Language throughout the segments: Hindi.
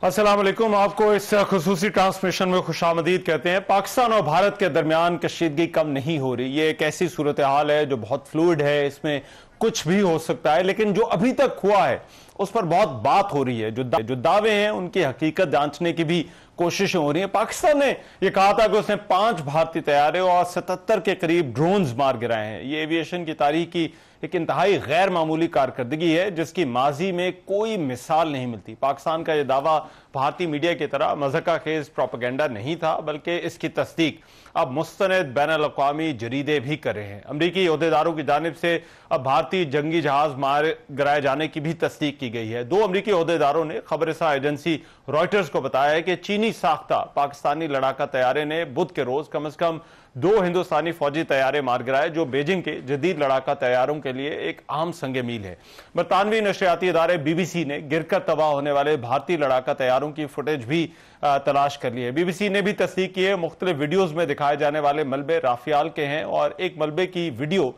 अस्सलाम वालेकुम। आपको इस खुसूसी ट्रांसमिशन में खुशामदीद कहते हैं। पाकिस्तान और भारत के दरमियान कशीदगी कम नहीं हो रही। ये एक ऐसी सूरत हाल है जो बहुत फ्लूइड है, इसमें कुछ भी हो सकता है, लेकिन जो अभी तक हुआ है उस पर बहुत बात हो रही है। जो दावे हैं उनकी हकीकत जांचने की भी कोशिशें हो रही हैं। पाकिस्तान ने यह कहा था कि उसने 5 भारतीय तैयारे और 77 के करीब ड्रोन्स मार गिराए हैं। ये एविएशन की तारीख की एक इंतहाई गैर मामूली कारकर्दगी है जिसकी माजी में कोई मिसाल नहीं मिलती। पाकिस्तान का यह दावा भारतीय मीडिया की तरह मज़ाक़ खेज प्रोपेगेंडा नहीं था, बल्कि इसकी तस्दीक अब मुस्तनद बैनुल-अक़वामी जरीदे भी कर रहे हैं। अमरीकी ओहदेदारों की जानिब से अब भारतीय जंगी जहाज मार गिराए जाने की भी तस्दीक की गई है। 2 अमरीकी ओहदेदारों ने खबरसां एजेंसी रॉयटर्स को बताया है कि चीनी साख्ता पाकिस्तानी लड़ाका तैयारे ने बुध के रोज कम से कम 2 हिंदुस्तानी फौजी तैयारे मार गिराए, जो बीजिंग के जदीद लड़ाका तैयारों के लिए एक आम संगे मील है। बरतानवी नशरियाती इदारे BBC ने गिरकर तबाह होने वाले भारतीय लड़ाका तैयारों की फुटेज भी तलाश कर ली है। BBC ने भी तस्दीक की है मुख्तलिफ वीडियोज में दिखाए जाने वाले मलबे राफियाल के हैं और एक मलबे की वीडियो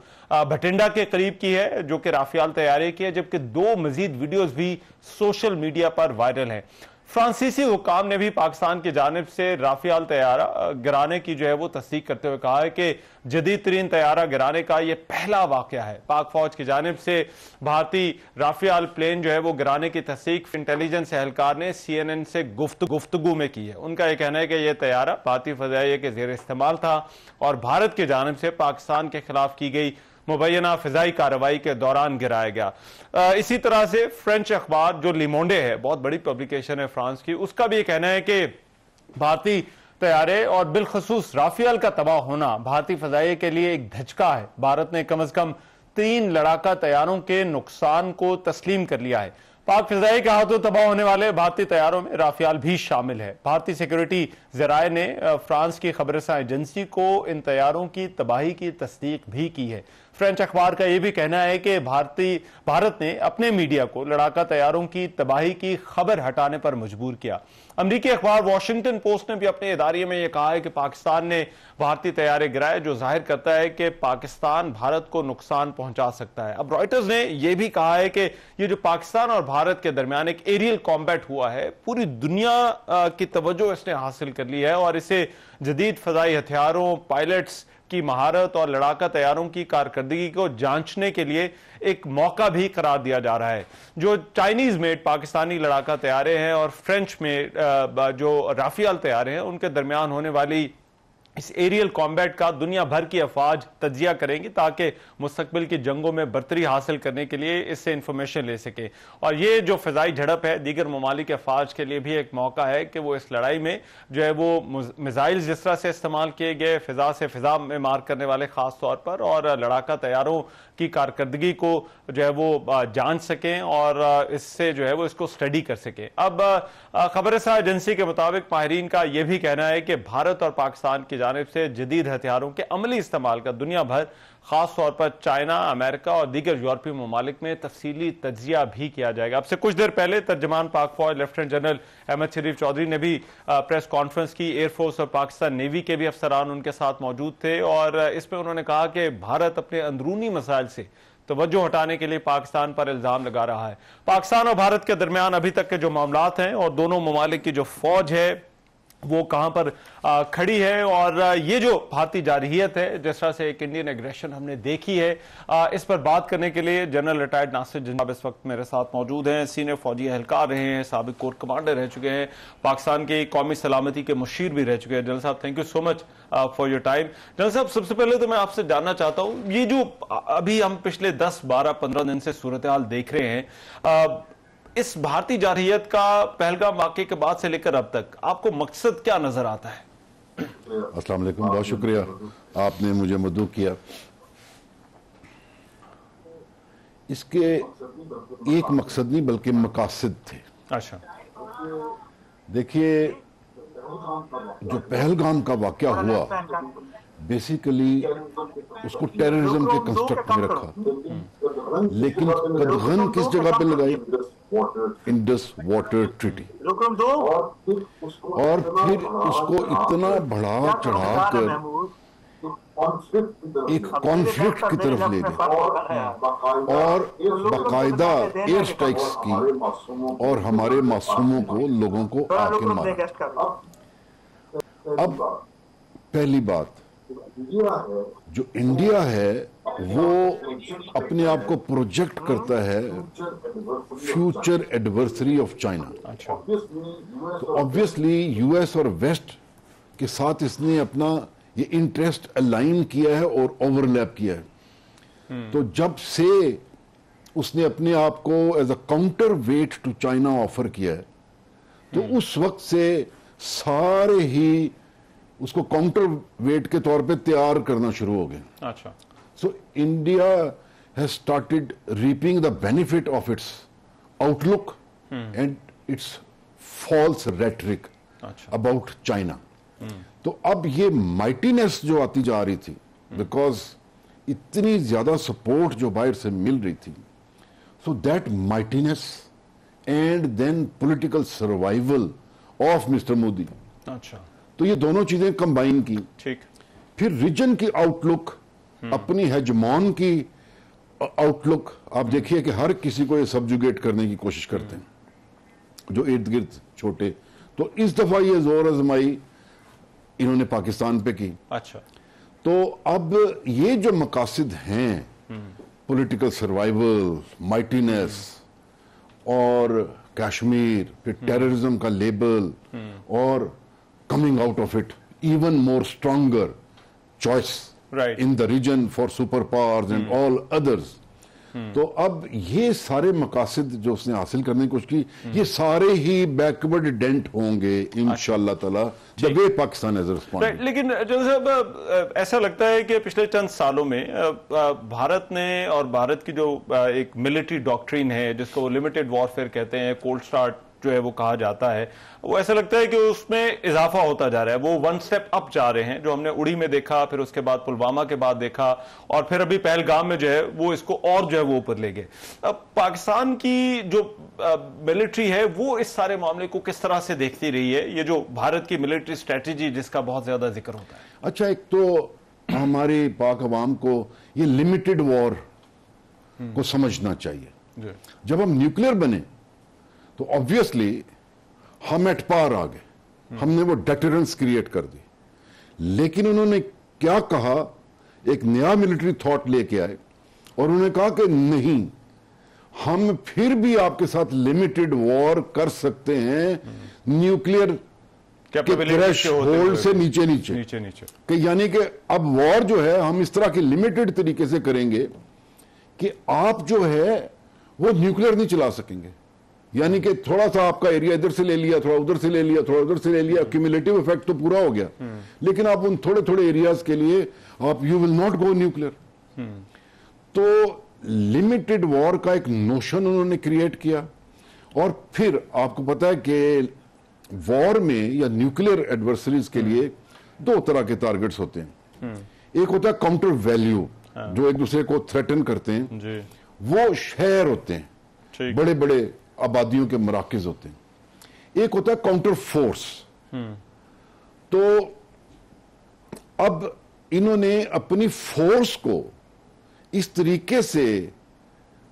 भटिंडा के करीब की है जो कि राफियाल तैयारे की है, जबकि 2 मजीद वीडियोज भी सोशल मीडिया पर वायरल हैं। फ्रांसीसी हुकाम ने भी पाकिस्तान की जानिब से राफियाल तैयारा गिराने की जो है वो तस्दीक करते हुए कहा है कि जदीद तरीन तैयारा गिराने का यह पहला वाकया है। पाक फौज की जानिब से भारतीय राफियाल प्लेन जो है वो गिराने की तस्दीक इंटेलिजेंस एहलकार ने CNN से गुफ्तगू में की है। उनका यह कहना है कि यह तैयारा भारतीय फजाइया के जेर इस्तेमाल था और भारत की जानिब से पाकिस्तान के खिलाफ की गई मुबैना फिजाई कार्रवाई के दौरान गिराया गया। इसी तरह से फ्रेंच अखबार जो लिमोंडे है, बहुत बड़ी पब्लिकेशन है फ्रांस की, उसका भी कहना है कि भारतीय तैयारे और बिलखसूस राफियाल का तबाह होना भारतीय फजाइया के लिए एक धचका है। भारत ने कम से कम 3 लड़ाका तैयारों के नुकसान को तस्लीम कर लिया है। पाक फिजाई के हाथों तबाह होने वाले भारतीय तैयारों में राफियाल भी शामिल है। भारतीय सिक्योरिटी जराये ने फ्रांस की खबरसां एजेंसी को इन तैयारों की तबाही की तस्दीक भी की है। फ्रेंच अखबार का यह भी कहना है कि भारत ने अपने मीडिया को लड़ाका तैयारों की तबाही की खबर हटाने पर मजबूर किया। अमरीकी अखबार वॉशिंगटन पोस्ट ने भी अपने इदारे में यह कहा है कि पाकिस्तान ने भारतीय तैयारे गिराए, जो जाहिर करता है कि पाकिस्तान भारत को नुकसान पहुंचा सकता है। अब रॉयटर्स ने यह भी कहा है कि यह जो पाकिस्तान और भारत के दरमियान एक एरियल कॉम्बैट हुआ है, पूरी दुनिया की तवज्जो इसने हासिल कर ली है और इसे जदीद फजाई हथियारों, पायलट्स की महारत और लड़ाका तैयारों की कारकर्दगी को जांचने के लिए एक मौका भी करार दिया जा रहा है। जो चाइनीज मेड पाकिस्तानी लड़ाका तैयारे हैं और फ्रेंच में जो राफियाल तैयारे हैं, उनके दरमियान होने वाली इस एरियल कॉम्बैट का दुनिया भर की अफवाज तजिया करेंगी ताकि मुस्तकबिल की जंगों में बरतरी हासिल करने के लिए इससे इंफॉर्मेशन ले सके। और ये जो फिजाई झड़प है दीगर ममालिक अफवाज के लिए भी एक मौका है कि वो इस लड़ाई में जो है वो मिसाइल जिस तरह से इस्तेमाल किए गए, फिजा से फिजा में मार करने वाले खास तौर पर, और लड़ाका तैयारों की कारकर्दगी को जो है वो जांच सकें और इससे जो है वो इसको स्टडी कर सकें। अब खबरसां एजेंसी के मुताबिक माहिरीन का यह भी कहना है कि भारत और पाकिस्तान की जानिब से जदीद हथियारों के अमली इस्तेमाल का दुनिया भर, खास तौर पर चाइना, अमेरिका और दीगर यूरोपीय ममालिक में तफसीली तजिया भी किया जाएगा। अब से कुछ देर पहले तर्जमान पाक फौज लेफ्टिनेंट जनरल अहमद शरीफ चौधरी ने भी प्रेस कॉन्फ्रेंस की। एयरफोर्स और पाकिस्तान नेवी के भी अफसरान उनके साथ मौजूद थे और इसमें उन्होंने कहा कि भारत अपने अंदरूनी मसाइल से तवज्जो हटाने के लिए पाकिस्तान पर इल्जाम लगा रहा है। पाकिस्तान और भारत के दरमियान अभी तक के जो मामलात हैं और दोनों ममालिक की जो फौज है वो कहां पर खड़ी है और ये जो भारतीय जारहियत है, जिस तरह से एक इंडियन एग्रेशन हमने देखी है, इस पर बात करने के लिए जनरल रिटायर्ड नासिर जनाब इस वक्त मेरे साथ मौजूद हैं। सीनियर फौजी एहलकार रहे हैं, साबिक कोर कमांडर रह चुके हैं, पाकिस्तान की कौमी सलामती के मुशीर भी रह चुके हैं। जनरल साहब, thank you so much for your time. General साहब, सबसे पहले तो मैं आपसे जानना चाहता हूं, ये जो अभी हम पिछले 10, 12, 15 दिन से सूरत हाल देख रहे हैं, इस भारतीय जारहियत का पहलगाम वाकये के बाद से लेकर अब तक आपको मकसद क्या नजर आता है? अस्सलाम वालेकुम, बहुत शुक्रिया आपने मुझे मदऊ किया। इसके एक मकसद नहीं बल्कि मकासद थे। अच्छा, देखिए, जो पहलगाम का वाकया हुआ बेसिकली उसको टेररिज्म के कंस्ट्रक्ट में रखा, लेकिन कदगन किस जगह पे लगाई? Indus water treaty. और फिर उसको इतना बढ़ा चढ़ा कर एक कॉन्फ्लिक्ट की तरफ ले गए और बाकायदा एयर स्ट्राइक्स की और हमारे मासूमों को, लोगों को आके मारा। अब पहली बात, जो इंडिया है वो अपने आप को प्रोजेक्ट करता है फ्यूचर एडवर्सरी ऑफ चाइना। तो ऑब्वियसली यूएस और वेस्ट के साथ इसने अपना ये इंटरेस्ट अलाइन किया है और ओवरलैप किया है। तो जब से उसने अपने आप को as a counterweight to China offer किया है, तो उस वक्त से सारे ही उसको काउंटर वेट के तौर पे तैयार करना शुरू हो गए। अच्छा। So India has started reaping the benefit of its outlook and its false rhetoric about China. तो अब ये माइटीनेस जो आती जा रही थी, बिकॉज इतनी ज्यादा सपोर्ट जो बाहर से मिल रही थी, so that mightiness and then political survival of mister Modi. अच्छा। तो ये दोनों चीजें कंबाइन की। ठीक। फिर रीजन की आउटलुक, अपनी हेजमॉन की आउटलुक, आप देखिए कि हर किसी को ये सबजुगेट करने की कोशिश करते हैं जो इर्द गिर्द छोटे। तो इस दफा ये जोर आजमाई इन्होंने पाकिस्तान पे की। अच्छा। तो अब ये जो मकासद हैं, पॉलिटिकल सर्वाइवल, माइटीनेस और कश्मीर, फिर टेररिज्म का लेबल और coming out of it even more stronger choice in the region for superpowers and all others। तो अब ये सारे मकासद जो उसने हासिल करने की कोशिश की, ये सारे ही बैकवर्ड डेंट होंगे इंशाअल्लाह ताला the way Pakistan has responded. लेकिन जनरल साहब, ऐसा लगता है कि पिछले चंद सालों में भारत ने और भारत की जो एक मिलिट्री डॉक्ट्रिन है, जिसको वो लिमिटेड वॉरफेयर कहते हैं, कोल्ड स्टार्ट जो है वो कहा जाता है, वो ऐसा लगता है कि उसमें इजाफा होता जा रहा है। वो वन स्टेप अप जा रहे हैं, जो हमने उड़ी में देखा, फिर उसके बाद पुलवामा के बाद देखा, और फिर अभी पहलगाम में जो है वो इसको और जो है वो ऊपर ले गए। अब पाकिस्तान की जो मिलिट्री है वो इस सारे मामले को किस तरह से देखती रही है, ये जो भारत की मिलिट्री स्ट्रेटेजी जिसका बहुत ज्यादा जिक्र होता है? अच्छा, एक तो हमारे पाक अवाम को ये लिमिटेड वॉर को समझना चाहिए। जब हम न्यूक्लियर बने तो ऑब्वियसली हम एट पार आ गए, हमने वो डेटरेंस क्रिएट कर दी। लेकिन उन्होंने क्या कहा, एक नया मिलिट्री थॉट लेके आए और उन्होंने कहा कि नहीं, हम फिर भी आपके साथ लिमिटेड वॉर कर सकते हैं न्यूक्लियर थ्रेशोल्ड से नीचे नीचे कि यानी कि अब वॉर जो है हम इस तरह की लिमिटेड तरीके से करेंगे कि आप जो है वो न्यूक्लियर नहीं चला सकेंगे। यानी कि थोड़ा सा आपका एरिया इधर से ले लिया, थोड़ा उधर से ले लिया, थोड़ा उधर से ले लिया, क्यूमुलेटिव इफेक्ट तो पूरा हो गया, लेकिन आप उन थोड़े थोड़े एरियाज के लिए आप you will not go nuclear. तो लिमिटेड वॉर का एक नोशन उन्होंने क्रिएट किया। और फिर आपको पता है कि वॉर में या न्यूक्लियर एडवर्सरीज के लिए दो तरह के टारगेट्स होते हैं। एक होता है काउंटर वैल्यू, जो एक दूसरे को थ्रेटन करते हैं, वो शहर होते हैं, बड़े बड़े आबादियों के मराकज होते हैं। एक होता है काउंटर फोर्स। तो अब इन्होंने अपनी फोर्स को इस तरीके से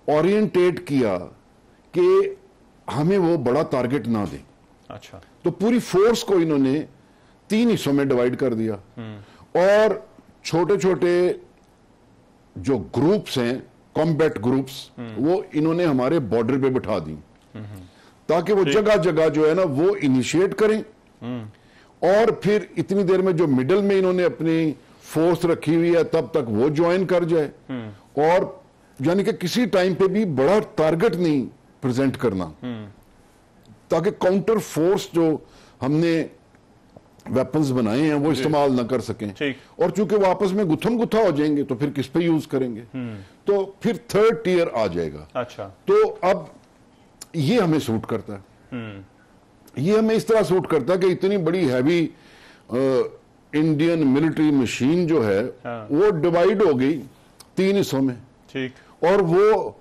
ओरिएंटेट किया कि हमें वो बड़ा टारगेट ना दे। अच्छा। तो पूरी फोर्स को इन्होंने 3 हिस्सों में डिवाइड कर दिया और छोटे छोटे जो ग्रुप्स हैं, कॉम्बैट ग्रुप्स, वो इन्होंने हमारे बॉर्डर पे बिठा दी ताकि वो जगह जगह जो है ना वो इनिशिएट करें। और फिर इतनी देर में जो मिडल में इन्होंने अपनी फोर्स रखी हुई है तब तक वो ज्वाइन कर जाए। और यानी कि किसी टाइम पे भी बड़ा टारगेट नहीं प्रेजेंट करना, ताकि काउंटर फोर्स जो हमने वेपन्स बनाए हैं वो इस्तेमाल ना कर सकें। और चूंकि वो आपस में गुत्थम गुत्था हो जाएंगे तो फिर किस पे यूज करेंगे, तो फिर थर्ड टियर आ जाएगा। अच्छा। तो अब ये हमें सूट करता है, ये हमें इस तरह सूट करता है कि इतनी बड़ी हैवी इंडियन मिलिट्री मशीन जो है वो डिवाइड हो गई 3 हिस्सों में। ठीक। और वो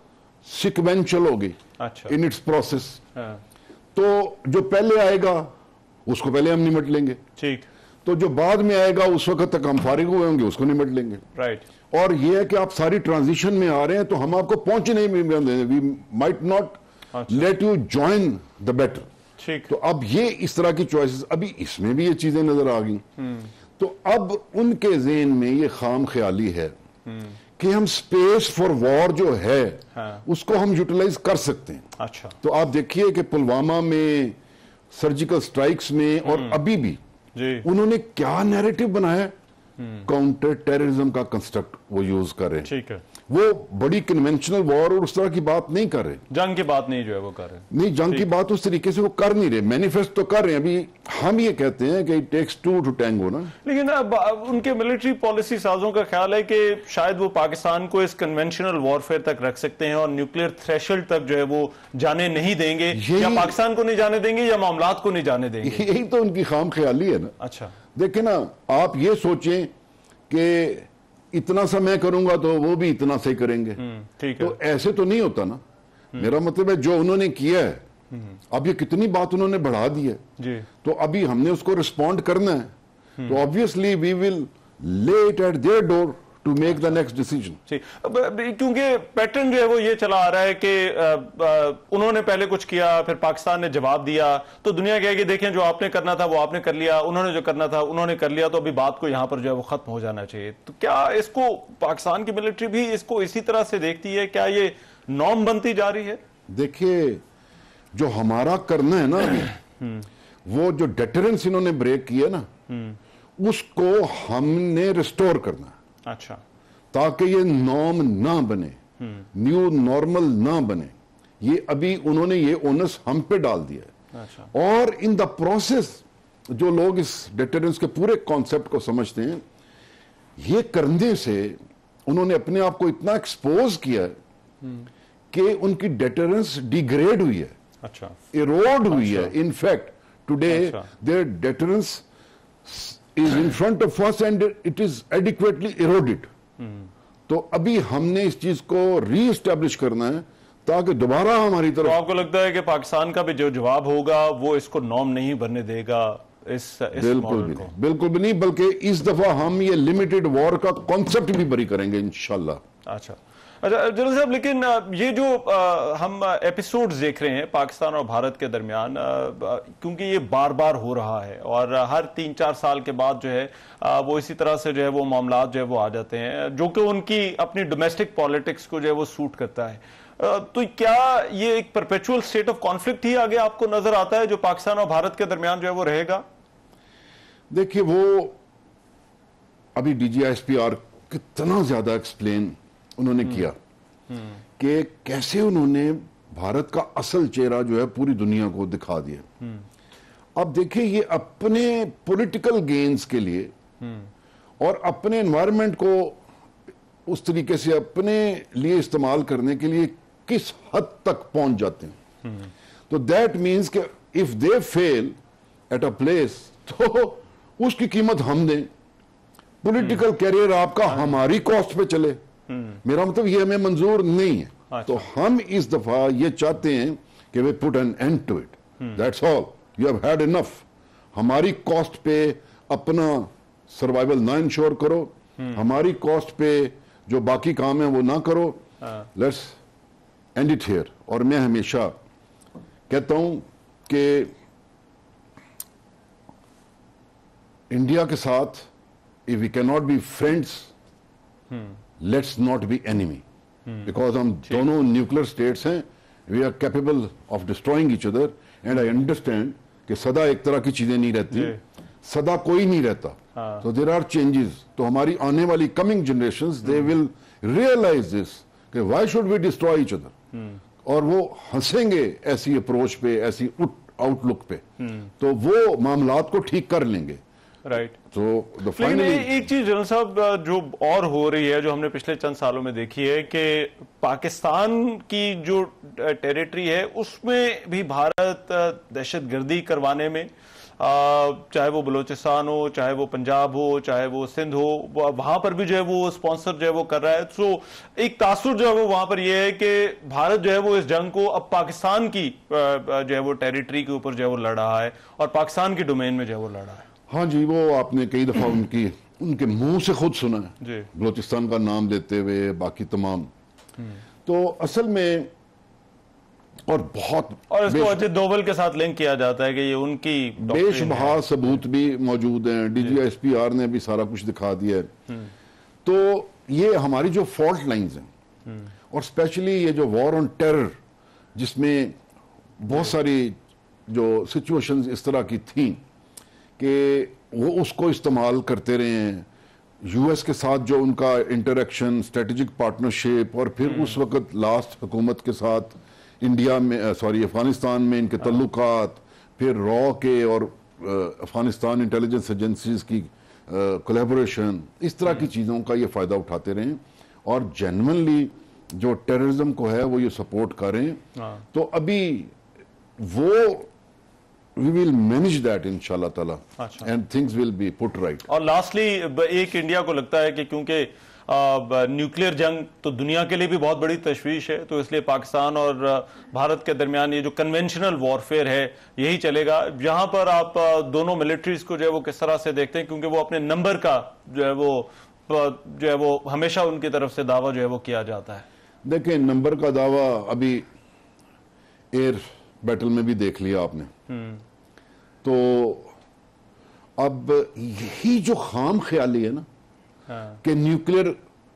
सिक्वेंशियल हो गई इन इट्स प्रोसेस। तो जो पहले आएगा उसको पहले हम निमट लेंगे। ठीक। तो जो बाद में आएगा उस वक्त तक हम फारिग हुए होंगे, उसको निमट लेंगे। राइट। और ये है कि आप सारी ट्रांजिशन में आ रहे हैं तो हम आपको पहुंचने नहीं देंगे, we might not let you join the better. ठीक। तो अब ये इस तरह की चॉइसेस, अभी इसमें भी ये चीजें नजर आ गई। तो अब उनके ज़हन में ये खाम ख्याली है कि हम स्पेस फॉर वॉर जो है उसको हम यूटिलाइज कर सकते हैं। अच्छा। तो आप देखिए कि पुलवामा में सर्जिकल स्ट्राइक्स में और अभी भी उन्होंने क्या नैरेटिव बनाया, काउंटर टेररिज्म का कंस्ट्रक्ट वो यूज कर रहे हैं। ठीक है। वो बड़ी कन्वेंशनल वॉर और उस तरह की बात नहीं कर रहे, जंग की बात नहीं जो है वो कर रहे हैं। नहीं, जंग की बात उस तरीके से वो कर नहीं रहे, मैनिफेस्ट तो कर रहे हैं। अभी हम ये कहते हैं कि it takes two to tango ना, लेकिन अब उनके मिलिट्री पॉलिसी साजों का ख्याल है कि शायद वो पाकिस्तान को इस कन्वेंशनल वॉरफेयर तक रख सकते हैं और न्यूक्लियर थ्रेशोल्ड तक जो है वो जाने नहीं देंगे, या पाकिस्तान को नहीं जाने देंगे या मामलात को नहीं जाने देंगे। यही तो उनकी खाम ख्याली है ना। अच्छा, देखिए ना, आप ये सोचें कि इतना सा मैं करूंगा तो वो भी इतना से करेंगे, ठीक है। तो ऐसे तो नहीं होता ना। मेरा मतलब है जो उन्होंने किया है, अब ये कितनी बात उन्होंने बढ़ा दी है जी, तो अभी हमने उसको रिस्पॉन्ड करना है। तो obviously we will lay it at their door to make the next decision. क्योंकि पैटर्न जो है वो ये चला आ रहा है कि उन्होंने पहले कुछ किया, फिर पाकिस्तान ने जवाब दिया, तो दुनिया कहेगी देखें जो आपने करना था वो आपने कर लिया, उन्होंने जो करना था उन्होंने कर लिया, तो अभी बात को यहां पर जो है वो खत्म हो जाना चाहिए। तो क्या इसको पाकिस्तान की मिलिट्री भी इसको इसी तरह से देखती है? क्या ये नॉर्म बनती जा रही है? देखिए, जो हमारा करना है ना अभी, वो जो डेटरेंस इन्होंने ब्रेक किया ना, उसको हमने रिस्टोर करना है। अच्छा, ताकि ये नॉर्म ना बने, न्यू नॉर्मल ना बने। ये अभी उन्होंने ये ओनस हम पे डाल दिया है। अच्छा। और इन द प्रोसेस जो लोग इस डेटरेंस के पूरे कॉन्सेप्ट को समझते हैं, ये करने से उन्होंने अपने आप को इतना एक्सपोज किया है कि उनकी डेटरेंस डिग्रेड हुई है। अच्छा, इरोड हुई है। In fact today their deterrence is in front of us and it is adequately eroded। तो अभी हमने इस चीज को री-एस्टैब्लिश करना है ताकि दोबारा हमारी तरफ। तो आपको लगता है कि पाकिस्तान का भी जो जवाब होगा वो इसको नॉर्म नहीं बनने देगा इस बिल्कुल भी नहीं, बिल्कुल भी नहीं, बल्कि इस दफा हम ये लिमिटेड वॉर का कॉन्सेप्ट भी बरी करेंगे इंशाल्लाह। अच्छा जनरल साहब, लेकिन ये जो हम एपिसोड्स देख रहे हैं पाकिस्तान और भारत के दरमियान, क्योंकि ये बार बार हो रहा है और हर 3-4 साल के बाद जो है वो इसी तरह से जो है वो मामला जो है वो आ जाते हैं, जो कि उनकी अपनी डोमेस्टिक पॉलिटिक्स को जो है वो सूट करता है। तो क्या ये एक परपेचुअल स्टेट ऑफ कॉन्फ्लिक्ट ही आगे आपको नजर आता है जो पाकिस्तान और भारत के दरमियान जो है वो रहेगा? देखिए, वो अभी DGISPR कितना ज्यादा एक्सप्लेन उन्होंने किया कि कैसे उन्होंने भारत का असल चेहरा जो है पूरी दुनिया को दिखा दिया। अब देखिए, ये अपने पॉलिटिकल गेन्स के लिए और अपने एनवायरनमेंट को उस तरीके से अपने लिए इस्तेमाल करने के लिए किस हद तक पहुंच जाते हैं। तो दैट मीन्स कि if they fail at a place तो उसकी कीमत हम दें। पॉलिटिकल कैरियर आपका हमारी कॉस्ट पे चले, मेरा मतलब ये हमें मंजूर नहीं है। अच्छा। तो हम इस दफा ये चाहते हैं कि वे put an end to it, that's all, you have had enough. हमारी कॉस्ट पे अपना सर्वाइवल ना इंश्योर करो, हमारी कॉस्ट पे जो बाकी काम है वो ना करो, लेट्स एंड इट हियर। और मैं हमेशा कहता हूं कि इंडिया के साथ if we can not be friends, let's not be enemy, because हम दोनों न्यूक्लियर स्टेट्स हैं, we are capable of destroying each other. And I understand कि सदा एक तरह की चीजें नहीं रहती, सदा कोई नहीं रहता, तो देयर आर चेंजेस। तो हमारी आने वाली coming generations they will realize this कि why should we destroy each other, और वो हंसेंगे ऐसी अप्रोच पे, ऐसी आउटलुक पे, तो वो मामलात को ठीक कर लेंगे। राइट। तो लेकिन एक चीज जनरल साहब जो और हो रही है, जो हमने पिछले चंद सालों में देखी है कि पाकिस्तान की जो टेरिटरी है उसमें भी भारत दहशतगर्दी करवाने में, चाहे वो बलूचिस्तान हो, चाहे वो पंजाब हो, चाहे वो सिंध हो, वहां पर भी जो है वो स्पॉन्सर जो है वो कर रहा है। तो एक तासुर जो है वो वहां पर ये है कि भारत जो है वो इस जंग को अब पाकिस्तान की जो है वो टेरिटरी के ऊपर जो है वो लड़ रहा है और पाकिस्तान की डोमेन में जो है वो लड़ रहा है। हाँ जी, वो आपने कई दफा उनके मुंह से खुद सुना है, बलोचिस्तान का नाम लेते हुए, बाकी तमाम। तो असल में और इसको अजय डोभाल के साथ लिंक किया जाता है कि ये उनकी बेशुबहा सबूत भी मौजूद हैं, DGSPR ने भी सारा कुछ दिखा दिया है। तो ये हमारी जो फॉल्ट लाइंस हैं, और स्पेशली ये जो वॉर ऑन टेरर, जिसमें बहुत सारी जो सिचुएशंस इस तरह की थी कि वो उसको इस्तेमाल करते रहे हैं, US के साथ जो उनका इंटरेक्शन, स्ट्रेटेजिक पार्टनरशिप, और फिर उस वक्त लास्ट हुकूमत के साथ इंडिया में अफगानिस्तान में इनके तल्लुकात, फिर रॉ के और अफगानिस्तान इंटेलिजेंस एजेंसीज की कोलैबोरेशन, इस तरह की चीज़ों का ये फ़ायदा उठाते रहे और जेन्युइनली जो टेररिज्म को है वो ये सपोर्ट कर रहे हैं। तो अभी वो we will manage that इंशाल्लाह ताला, and things will be put right। और लास्टली एक इंडिया को लगता है कि क्योंकि न्यूक्लियर जंग तो दुनिया के लिए भी बहुत बड़ी तशवीश है, तो इसलिए पाकिस्तान और भारत के दरमियान ये जो कन्वेंशनल वॉरफेयर है यही चलेगा। यहाँ पर आप दोनों मिलिट्रीज को जो है वो किस तरह से देखते हैं, क्योंकि वो अपने नंबर का जो है वो हमेशा उनकी तरफ से दावा जो है वो किया जाता है। देखें, नंबर का दावा अभी एयर बैटल में भी देख लिया आपने। तो अब यही जो खाम ख्याली है ना, कि न्यूक्लियर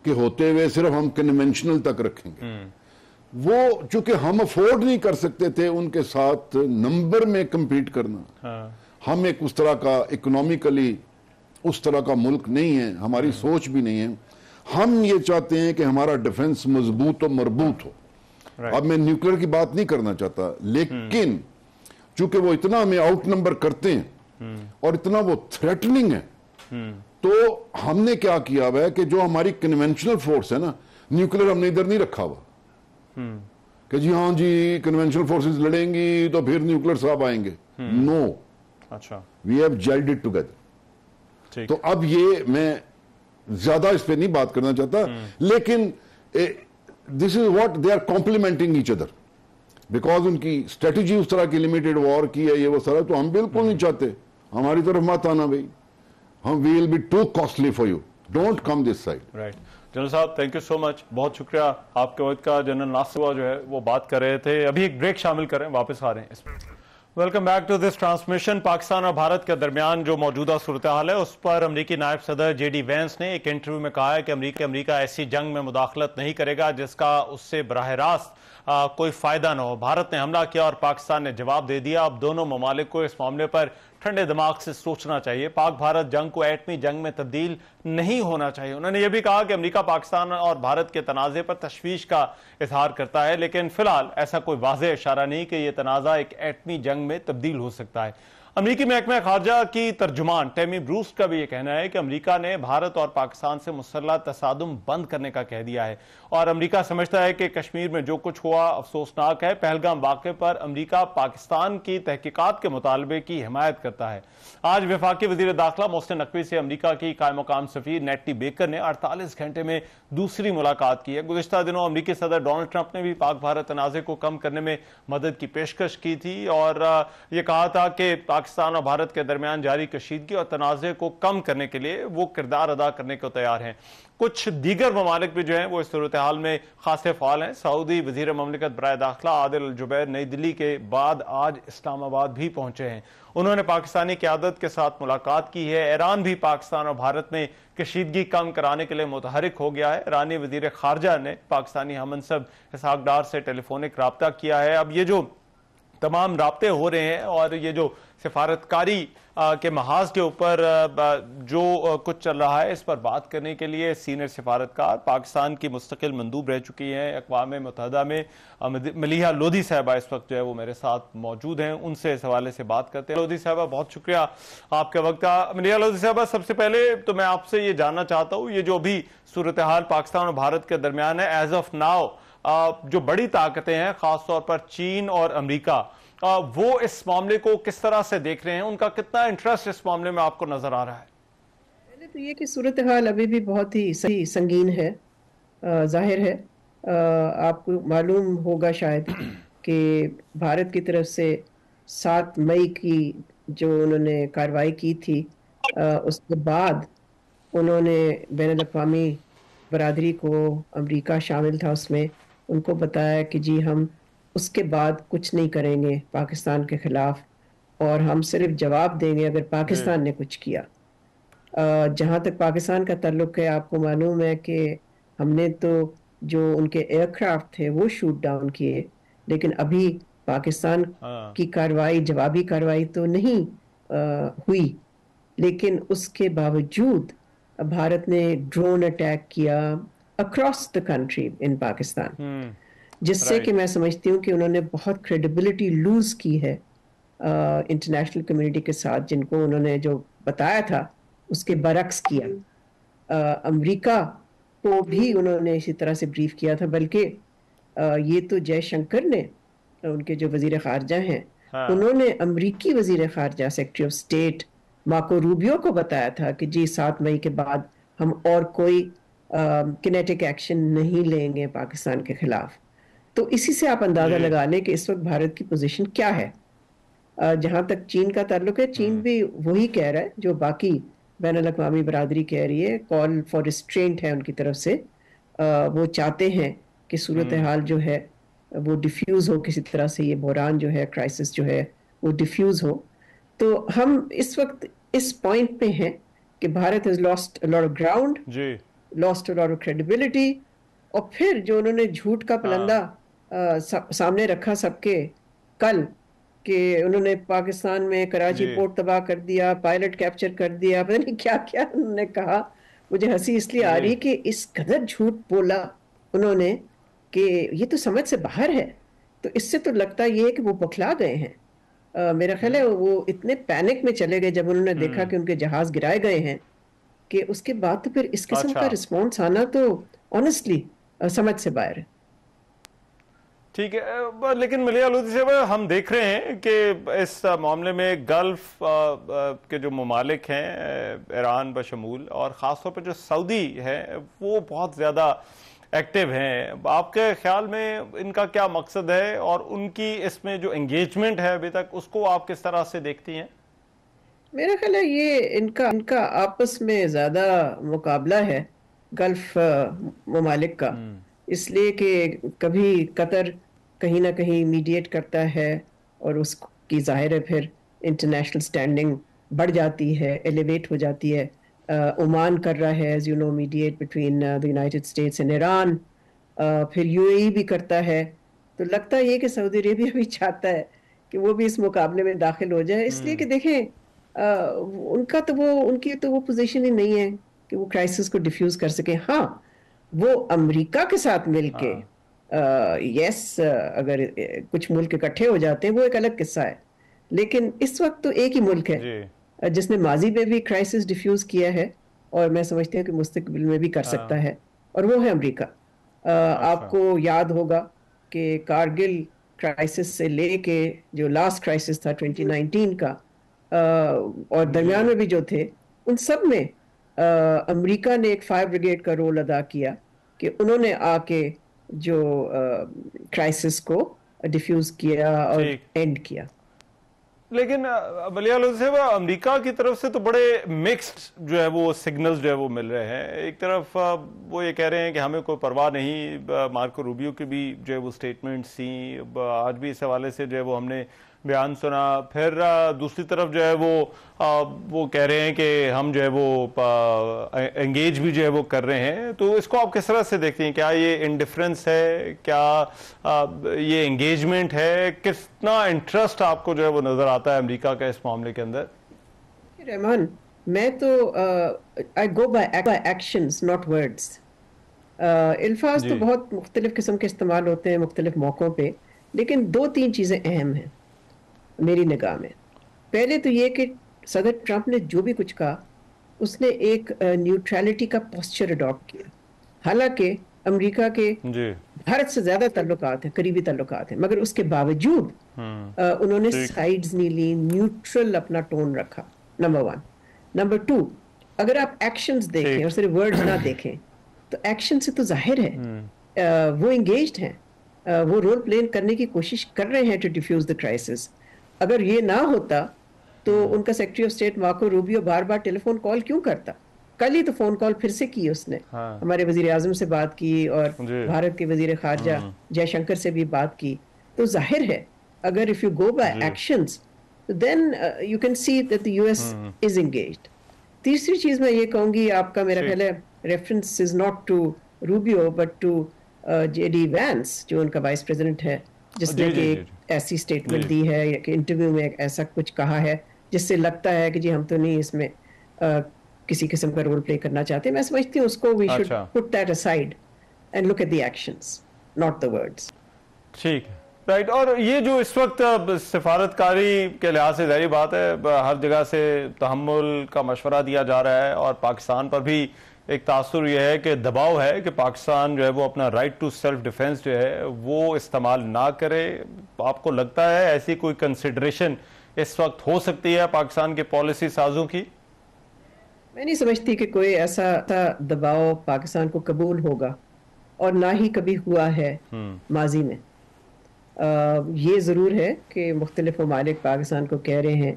के होते हुए सिर्फ हम कन्वेंशनल तक रखेंगे, वो चूंकि हम अफोर्ड नहीं कर सकते थे उनके साथ नंबर में compete करना। हम एक उस तरह का इकोनॉमिकली उस तरह का मुल्क नहीं है, हमारी सोच भी नहीं है। हम ये चाहते हैं कि हमारा डिफेंस मजबूत और मरबूत हो। अब मैं न्यूक्लियर की बात नहीं करना चाहता, लेकिन चूंकि वो इतना हमें आउट नंबर करते हैं और इतना वो थ्रेटनिंग है, तो हमने क्या किया हुआ है कि जो हमारी कन्वेंशनल फोर्स है ना, न्यूक्लियर हमने इधर नहीं रखा हुआ कि जी हाँ जी कन्वेंशनल फोर्सेस लड़ेंगी तो फिर न्यूक्लियर साहब आएंगे। नो, अच्छा, we have jelled it together. तो अब ये मैं ज्यादा इस पे नहीं बात करना चाहता, लेकिन this is what they are complementing each other, because उनकी स्ट्रेटेजी उस तरह की लिमिटेड वॉर की है, ये वो सारा। तो हम बिल्कुल नहीं चाहते, हमारी तरफ मत आना भाई, हम we will be too costly for you, don't come this side. Right, general साहब थैंक यू सो मच, बहुत शुक्रिया आपके वक्त का। जनरल नासिर जो है वो बात कर रहे थे, अभी एक ब्रेक शामिल करें, वापस आ रहे हैं इसमें। Welcome back to this transmission. Pakistan और भारत के दरमियान जो मौजूदा सूरत हाल है उस पर अमरीकी नायब सदर JD वैंस ने एक इंटरव्यू में कहा है कि अमरीका ऐसी जंग में मुदाखलत नहीं करेगा जिसका उससे बराह रास्त कोई फायदा न हो। भारत ने हमला किया और पाकिस्तान ने जवाब दे दिया। अब दोनों ममालिक को इस मामले पर ठंडे दिमाग से सोचना चाहिए। पाक भारत जंग को एटमी जंग में तब्दील नहीं होना चाहिए। उन्होंने यह भी कहा कि अमेरिका पाकिस्तान और भारत के तनाज़े पर तशवीश का इजहार करता है, लेकिन फिलहाल ऐसा कोई वाज़ेह इशारा नहीं कि यह तनाज़ा एक एटमी जंग में तब्दील हो सकता है। अमरीकी महकमा खारजा की तर्जुमान टेमी ब्रूस का भी यह कहना है कि अमरीका ने भारत और पाकिस्तान से मुसल्लह तसादुम बंद करने का कह दिया है और अमरीका समझता है कि कश्मीर में जो कुछ हुआ अफसोसनाक है। पहलगाम वाक़े पर अमरीका पाकिस्तान की तहकीकात के मुतालबे की हिमायत करता है। आज वफाकी वज़ीर दाखिला मोहसिन नकवी से अमरीका की कायम मकाम सफ़ीर नेटी बेकर ने 48 घंटे में दूसरी मुलाकात की है। गुज़िश्ता दिनों अमरीकी सदर डोनाल्ड ट्रंप ने भी पाक भारत तनाज़े को कम करने में मदद की पेशकश की थी और यह कहा था कि पाकिस्तान और भारत के दरमियान जारी कशीदगी और तनाज़े को कम करने के लिए वो किरदार अदा करने को तैयार हैं। कुछ दीगर ममालिक भी जो हैं वो इस सूरत हाल में खासे फ़ाल हैं। सऊदी वज़ीर ममलिकत बराए दाखिला आदिल अल जुबैर नई दिल्ली के बाद आज इस्लामाबाद भी पहुंचे हैं। उन्होंने पाकिस्तानी क़यादत के साथ मुलाकात की है। ईरान भी पाकिस्तान और भारत में कशीदगी कम कराने के लिए मुतहरिक हो गया है। ईरानी वज़ीर ख़ारजा ने पाकिस्तानी हमनसब इसहाक डार से टेलीफोनिक रब्ता किया है। अब ये जो तमाम राब्ते हो रहे हैं और ये जो सिफारतकारी के महाज के ऊपर जो कुछ चल रहा है, इस पर बात करने के लिए सीनियर सिफारतकार पाकिस्तान की मुस्तकिल मंदूब रह चुकी हैं अक़वाम मुत्तहिदा में मलिहा लोधी साहबा इस वक्त जो है वो मेरे साथ मौजूद हैं। उनसे इस हवाले से बात करते हैं। लोधी साहबा बहुत शुक्रिया आपके वक्त का। मलिहा लोधी साहबा, सबसे पहले तो मैं आपसे ये जानना चाहता हूँ, ये जो भी सूरत हाल पाकिस्तान और भारत के दरमियान है एज ऑफ नाउ, जो बड़ी ताकतें हैं खासतौर पर चीन और अमेरिका, वो इस मामले को किस तरह से देख रहे हैं? उनका कितना इंटरेस्ट इस मामले में आपको नजर आ रहा है? पहले तो ये कि सूरत हाल अभी भी बहुत ही सही संगीन है। जाहिर है आपको मालूम होगा शायद कि भारत की तरफ से 7 मई की जो उन्होंने कार्रवाई की थी उसके बाद उन्होंने बैनुल अक़वामी बरादरी को, अमेरिका शामिल था उसमें, उनको बताया कि जी हम उसके बाद कुछ नहीं करेंगे पाकिस्तान के खिलाफ, और हम सिर्फ जवाब देंगे अगर जी। पाकिस्तान ने कुछ किया। जहाँ तक पाकिस्तान का ताल्लुक है, आपको मालूम है कि हमने तो जो उनके एयरक्राफ्ट थे वो शूट डाउन किए, लेकिन अभी पाकिस्तान हाँ। की कार्रवाई, जवाबी कार्रवाई तो नहीं हुई, लेकिन उसके बावजूद भारत ने ड्रोन अटैक किया across the country in Pakistan, जिससे कि राइट। मैं समझती हूँ कि उन्होंने बहुत क्रेडिबिलिटी लूज की है इंटरनेशनल कम्युनिटी के साथ, जिनको उन्होंने जो बताया था उसके बरक्स किया। अमेरिका को भी उन्होंने इसी तरह से ब्रीफ किया था, बल्कि ये तो जयशंकर ने, उनके जो वजीर खारजा हैं, हाँ। उन्होंने अमरीकी वजीर खारजा secretary of state Marco Rubio को बताया था कि जी 7 मई के बाद हम और कोई किनेटिक एक्शन नहीं लेंगे पाकिस्तान के खिलाफ। तो इसी से आप अंदाजा जी। लगा लें कि इस वक्त भारत की पोजीशन क्या है। जहां तक चीन का ताल्लुक है, चीन भी वही कह रहा है जो बाकी बैनुल अक़वामी बरादरी कह रही है, कॉल फॉर रिस्ट्रेंट है उनकी तरफ से। वो चाहते हैं कि सूरत हाल जो है वो डिफ्यूज हो किसी तरह से, ये बहरान जो है, क्राइसिस जो है वो डिफ्यूज हो। तो हम इस वक्त इस पॉइंट पे हैं कि Bharat has lost a lot of ground, जी। Lost a lot of credibility, और फिर जो उन्होंने झूठ का पलंदा हाँ। सामने रखा सबके कल, कि उन्होंने पाकिस्तान में कराची जी। पोर्ट तबाह कर दिया, पायलट कैप्चर कर दिया, पता नहीं क्या क्या उन्होंने कहा। मुझे हंसी इसलिए आ जी। रही कि इस कदर झूठ बोला उन्होंने कि ये तो समझ से बाहर है। तो इससे तो लगता ये है कि वो बौखला गए हैं। मेरा ख्याल है वो इतने पैनिक में चले गए जब उन्होंने देखा कि उनके जहाज गिराए गए हैं, कि उसके बाद तो फिर इस किस्म अच्छा। का रिस्पॉन्स आना तो ऑनेस्टली समझ से बाहर है। ठीक है। लेकिन मिलिया लोधी साहब, हम देख रहे हैं कि इस मामले में गल्फ के जो ममालिक हैं, ईरान बशमूल, और ख़ासतौर पर जो सऊदी है, वो बहुत ज़्यादा एक्टिव हैं। आपके ख्याल में इनका क्या मकसद है, और उनकी इसमें जो एंगेजमेंट है अभी तक, उसको आप किस तरह से देखती हैं? मेरा ख्याल है ये इनका इनका आपस में ज्यादा मुकाबला है गल्फ ममालिक का, इसलिए कि कभी कतर कहीं ना कहीं मीडिएट करता है, और उसकी जाहिर है फिर इंटरनेशनल स्टैंडिंग बढ़ जाती है, एलिवेट हो जाती है। ओमान कर रहा है, as you know, mediate between the United States and Iran. फिर यूएई भी करता है। तो लगता है कि सऊदी अरेबिया भी चाहता है कि वो भी इस मुकाबले में दाखिल हो जाए, इसलिए कि देखें उनकी तो वो पोजीशन ही नहीं है कि वो क्राइसिस को डिफ्यूज कर सके। हाँ, वो अमेरिका के साथ मिलके, हाँ। यस, अगर कुछ मुल्क इकट्ठे हो जाते हैं वो एक अलग किस्सा है, लेकिन इस वक्त तो एक ही मुल्क है जी। जिसने माजी में भी क्राइसिस डिफ्यूज किया है, और मैं समझती हूँ कि मुस्तकबिल में भी कर सकता हाँ। है, और वो है अमेरिका। अच्छा। आपको याद होगा कि कारगिल क्राइसिस से लेके जो लास्ट क्राइसिस था 2019 का, और जी। दरमियान में भी जो थे, उन सब में अमेरिका ने एक फायर ब्रिगेड का रोल अदा किया, कि उन्होंने आके जो क्राइसिस को डिफ्यूज किया और ठीक। एंड किया। लेकिन बलिया लोधी साहब, अमेरिका की तरफ से तो बड़े मिक्स्ड जो है वो सिग्नल्स जो है वो मिल रहे हैं। एक तरफ वो ये कह रहे हैं कि हमें कोई परवाह नहीं, मार्को रूबियो की भी जो है वो स्टेटमेंट्स थी, आज भी इस हवाले से जो है वो हमने बयान सुना। फिर दूसरी तरफ जो है वो कह रहे हैं कि हम जो है वो एंगेज भी जो है वो कर रहे हैं। तो इसको आप किस तरह से देखते हैं? क्या ये इंडिफरेंस है, क्या ये एंगेजमेंट है? कितना इंटरेस्ट आपको जो है वो नजर आता है अमेरिका का इस मामले के अंदर? रहमान, मैं तो आई गो बाय एक्शंस नॉट वर्ड्स। अल्फाज तो जी। बहुत मुख्तलिफ किस्म के इस्तेमाल होते हैं मुख्तलिफ मौक़ों पे, लेकिन 2-3 चीज़ें अहम हैं मेरी निगाह में। पहले तो ये कि सदर ट्रंप ने जो भी कुछ कहा, उसने एक न्यूट्रलिटी का पोस्चर अडॉप्ट किया। हालांकि अमेरिका के जी। भारत से ज्यादा ताल्लुकात हैं, करीबी ताल्लुकात हैं, मगर उसके बावजूद उन्होंने ठीक। साइड्स नहीं ली, न्यूट्रल अपना टोन रखा, नंबर 1। नंबर 2, अगर आप एक्शंस देखें ठीक। और सिर्फ वर्ड्स ना देखें, तो एक्शन से तो जाहिर है वो एंगेज्ड हैं, वो रोल प्ले करने की कोशिश कर रहे हैं टू डिफ्यूज द क्राइसिस। अगर ये ना होता तो उनका secretary of state Marco Rubio bar bar telephone call क्यों करता? कल ही तो फोन कॉल फिर से की उसने, हमारे वजीर आजम से बात की और भारत के वजीर खारजा जयशंकर से भी बात की। तो जाहिर है अगर if you go by actions then you can see that the US is engaged. तीसरी चीज मैं ये कहूंगी, आपका मेरा ख्याल है reference is not to Rubio but to JD Vance, जो उनका वाइस प्रेसिडेंट है, जिसने कि ऐसी स्टेटमेंट दी है कि इंटरव्यू में ऐसा कुछ कहा है जिससे लगता है कि जी हम तो नहीं इसमें किसी किस्म का रोल प्ले करना चाहते। मैं समझती हूँ उसको we should put that aside and look at the actions not the words. ठीक है, राइट। और ये जो इस वक्त सिफारतकारी के लिहाज से जाहिर बात है हर जगह से तहम्मुल का मशवरा दिया जा रहा है और पाकिस्तान पर भी एक तासुर यह है कि दबाव है कि पाकिस्तान जो है वो अपना राइट टू सेल्फ डिफेंस जो है वो इस्तेमाल ना करे। आपको लगता है ऐसी कोई कंसिडरेशन इस वक्त हो सकती है पाकिस्तान के पॉलिसी साजों की? मैं नहीं समझती कि कोई ऐसा दबाव पाकिस्तान को कबूल होगा और ना ही कभी हुआ है माजी में। ये ज़रूर है कि मुख्तलिफ ममालिक पाकिस्तान को कह रहे हैं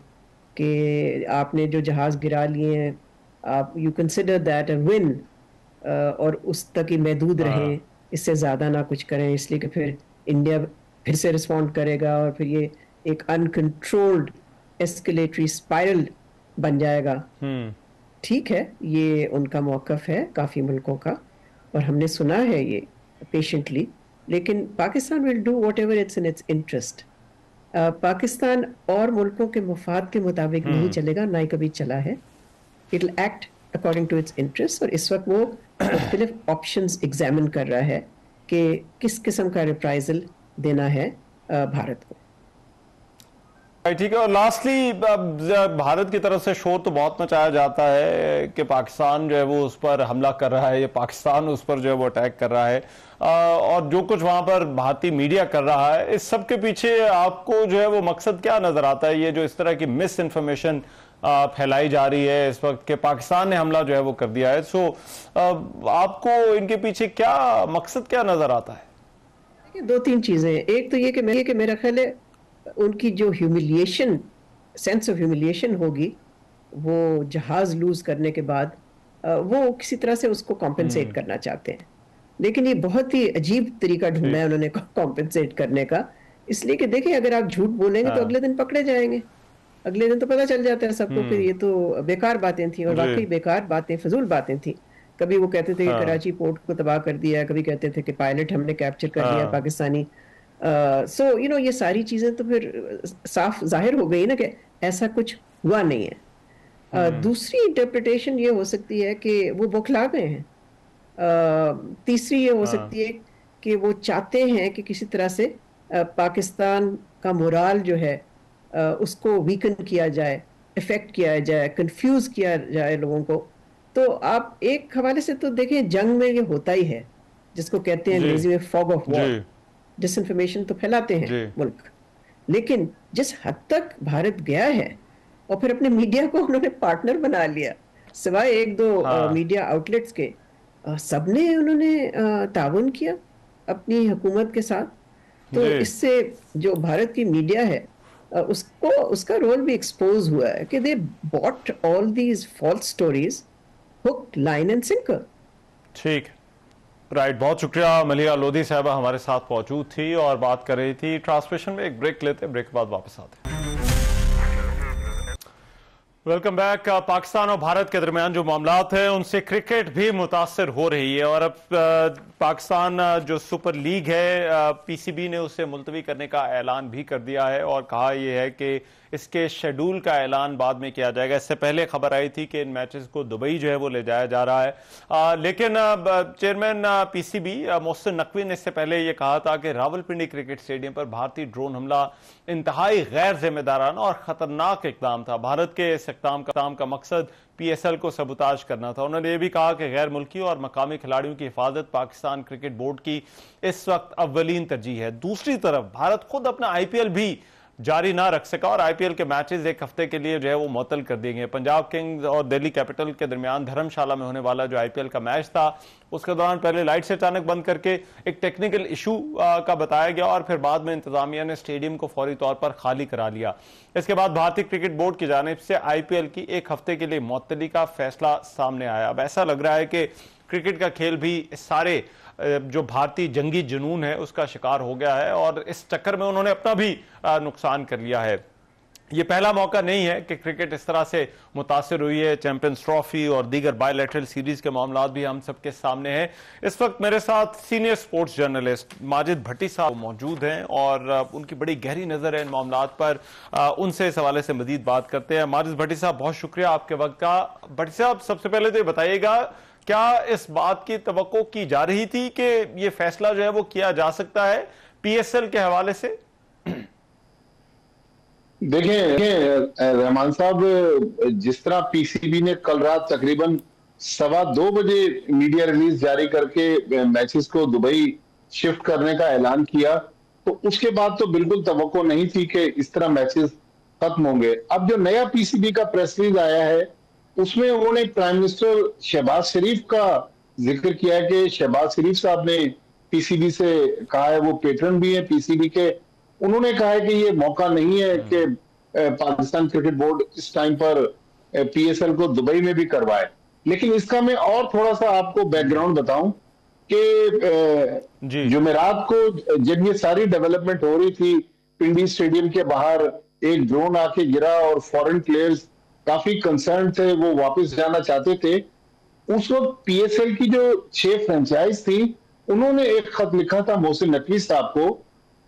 कि आपने जो जहाज़ गिरा लिए हैं आप you consider that a win और उस तक ही महदूद रहें, इससे ज़्यादा ना कुछ करें, इसलिए कि फिर इंडिया फिर से रिस्पॉन्ड करेगा और फिर ये एक अनकंट्रोल्ड एस्केलेटरी स्पाइरल बन जाएगा। ठीक है, ये उनका मौक़िफ़ है काफ़ी मुल्कों का और हमने सुना है ये पेशेंटली, लेकिन Pakistan will do what ever it's in its interest. Pakistan और मुल्कों के मुफाद के मुताबिक नहीं चलेगा, ना ही कभी चला है। It will act according to its interest और इस वक्त वो मुख्तलिफ ऑप्शंस एग्जामिन कर रहा है कि किस किस्म का रिप्राइजल देना है भारत को। ठीक है, और लास्टली भारत की तरफ से शोर तो बहुत मचाया जाता है कि पाकिस्तान जो है वो उस पर हमला कर रहा है या पाकिस्तान उस पर जो है वो अटैक कर रहा है और जो कुछ वहां पर भारतीय मीडिया कर रहा है, इस सब के पीछे आपको जो है वो मकसद क्या नजर आता है? ये जो इस तरह की मिस इन्फॉर्मेशन फैलाई जा रही है इस वक्त के पाकिस्तान ने हमला जो है वो कर दिया है, सो आपको इनके पीछे क्या मकसद क्या नजर आता है? देखिए, दो तीन चीजें। एक तो ये कि मेरा ख्याल है उनकी जो ह्यूमिलिएशन, सेंस ऑफ ह्यूमिलिएशन होगी वो जहाज लूज करने के बाद, वो किसी तरह से उसको कॉम्पेंसेट करना चाहते हैं, लेकिन ये बहुत ही अजीब तरीका ढूंढा है उन्होंने कॉम्पेंसेट करने का। इसलिए कि देखिए अगर आप झूठ बोलेंगे तो अगले दिन पकड़े जाएंगे, अगले दिन तो पता चल जाता है सबको कि ये तो बेकार बातें थी और वाकई बेकार बातें, फजूल बातें थी। कभी वो कहते थे कि कराची पोर्ट को तबाह कर दिया, कभी कहते थे कि पायलट हमने कैप्चर कर लिया पाकिस्तानी। सो यू नो ये सारी चीजें तो फिर साफ जाहिर हो गई ना कि ऐसा कुछ हुआ नहीं है। दूसरी इंटरप्रिटेशन ये हो सकती है कि वो बौखला गए हैं। तीसरी ये हो सकती है कि वो चाहते हैं कि किसी तरह से पाकिस्तान का मोराल जो है उसको वीकन किया जाए, इफेक्ट किया जाए, कंफ्यूज किया जाए लोगों को। तो आप एक हवाले से तो देखें जंग में ये होता ही है, जिसको कहते हैं अंग्रेजी में फॉग ऑफ वॉर, डिसइंफॉर्मेशन तो फैलाते हैं मुल्क। लेकिन जिस हद तक भारत गया है और फिर अपने मीडिया को उन्होंने पार्टनर बना लिया, सिवाय एक दो मीडिया आउटलेट्स के, सबने उन्होंने ताउन किया अपनी हुकूमत के साथ। तो इससे जो भारत की मीडिया है उसको, उसका रोल भी एक्सपोज हुआ है कि they bought all these false stories hook, line and sinker. ठीक, राइट, बहुत शुक्रिया। मलिहा लोधी साहबा हमारे साथ मौजूद थी और बात कर रही थी। ट्रांसमिशन में एक ब्रेक लेते हैं, ब्रेक के बाद वापस आते हैं। Welcome back. पाकिस्तान और भारत के दरमियान जो मामलात हैं उनसे क्रिकेट भी मुतासर हो रही है और अब पाकिस्तान जो सुपर लीग है पीसीबी ने उसे मुलतवी करने का ऐलान भी कर दिया है और कहा यह है कि इसके शेड्यूल का ऐलान बाद में किया जाएगा। इससे पहले खबर आई थी कि इन मैचेस को दुबई जो है वो ले जाया जा रहा है, लेकिन चेयरमैन पीसीबी मोहसिन नकवी ने इससे पहले ये कहा था कि रावलपिंडी क्रिकेट स्टेडियम पर भारतीय ड्रोन हमला इंतहाई गैर जिम्मेदाराना और खतरनाक इकदाम था। भारत के इस इकदाम का मकसद पीएसएल को सबूताज करना था। उन्होंने ये भी कहा कि गैर मुल्की और मकामी खिलाड़ियों की हिफाजत पाकिस्तान क्रिकेट बोर्ड की इस वक्त अव्वलीन तरजीह है। दूसरी तरफ भारत खुद अपना आईपीएल भी जारी ना रख सका और आईपीएल के मैचेस एक हफ्ते के लिए जो है वो मुअत्तल कर दिए गए। पंजाब किंग्स और दिल्ली कैपिटल के दरमियान धर्मशाला में होने वाला जो आईपीएल का मैच था, उसके दौरान पहले लाइट्स अचानक बंद करके एक टेक्निकल इशू का बताया गया और फिर बाद में इंतजामिया ने स्टेडियम को फौरी तौर पर खाली करा लिया। इसके बाद भारतीय क्रिकेट बोर्ड की जानिब से आईपीएल की एक हफ्ते के लिए मुअत्तली का फैसला सामने आया। अब ऐसा लग रहा है कि क्रिकेट का खेल भी सारे जो भारतीय जंगी जुनून है उसका शिकार हो गया है और इस चक्कर में उन्होंने अपना भी नुकसान कर लिया है। ये पहला मौका नहीं है कि क्रिकेट इस तरह से मुतासिर हुई है। चैंपियंस ट्रॉफी और दीगर बायलैटरल सीरीज के मामला भी हम सबके सामने हैं। इस वक्त मेरे साथ सीनियर स्पोर्ट्स जर्नलिस्ट माजिद भट्टी साहब मौजूद हैं और उनकी बड़ी गहरी नजर है इन मामला पर। उनसे इस हवाले से मजीद बात करते हैं। माजिद भट्टी साहब, बहुत शुक्रिया आपके वक्त का। भट्टी साहब, सबसे पहले तो ये बताइएगा, क्या इस बात की तवक्को की जा रही थी कि ये फैसला जो है वो किया जा सकता है पीएसएल के हवाले से? देखिए रहमान साहब, जिस तरह पीसीबी ने कल रात तकरीबन 2:15 बजे मीडिया रिलीज जारी करके मैचेस को दुबई शिफ्ट करने का ऐलान किया, तो उसके बाद तो बिल्कुल तवक्को नहीं थी कि इस तरह मैचेस खत्म होंगे। अब जो नया पीसीबी का प्रेस रिलीज आया है उसमें उन्होंने प्राइम मिनिस्टर शहबाज शरीफ का जिक्र किया है कि शहबाज शरीफ साहब ने पीसीबी से कहा है, वो पेट्रन भी है पीसीबी के। उन्होंने कहा है कि ये मौका नहीं है कि पाकिस्तान क्रिकेट बोर्ड इस टाइम पर पीएसएल को दुबई में भी करवाए। लेकिन इसका मैं और थोड़ा सा आपको बैकग्राउंड बताऊं कि जुमेरात को जब ये सारी डेवलपमेंट हो रही थी, पिंडी स्टेडियम के बाहर एक ड्रोन आके गिरा और फॉरेन प्लेयर्स काफी कंसर्न थे, वो वापस जाना चाहते थे। उस वक्त पीएसएल की जो 6 फ्रेंचाइज थी, उन्होंने एक खत लिखा था मोहसिन नकवी साहब को।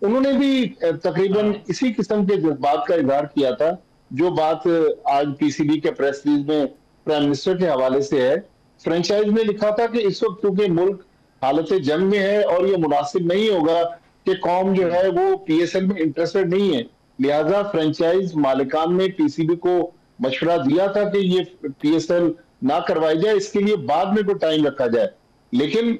उन्होंने भी तकरीबन इसी किस्म के जज्बात का इजहार किया था जो बात आज पीसीबी के प्रेस रिलीज में प्राइम मिनिस्टर के हवाले से है। फ्रेंचाइज ने लिखा था कि इस वक्त क्योंकि मुल्क हालत जंग में है और ये मुनासिब नहीं होगा कि कौम जो है वो पीएसएल में इंटरेस्टेड नहीं है, लिहाजा फ्रेंचाइज मालिकान ने पीसीबी को मशवरा दिया था कि ये पीएसएल ना करवाई जाए, इसके लिए बाद में कोई टाइम रखा जाए। लेकिन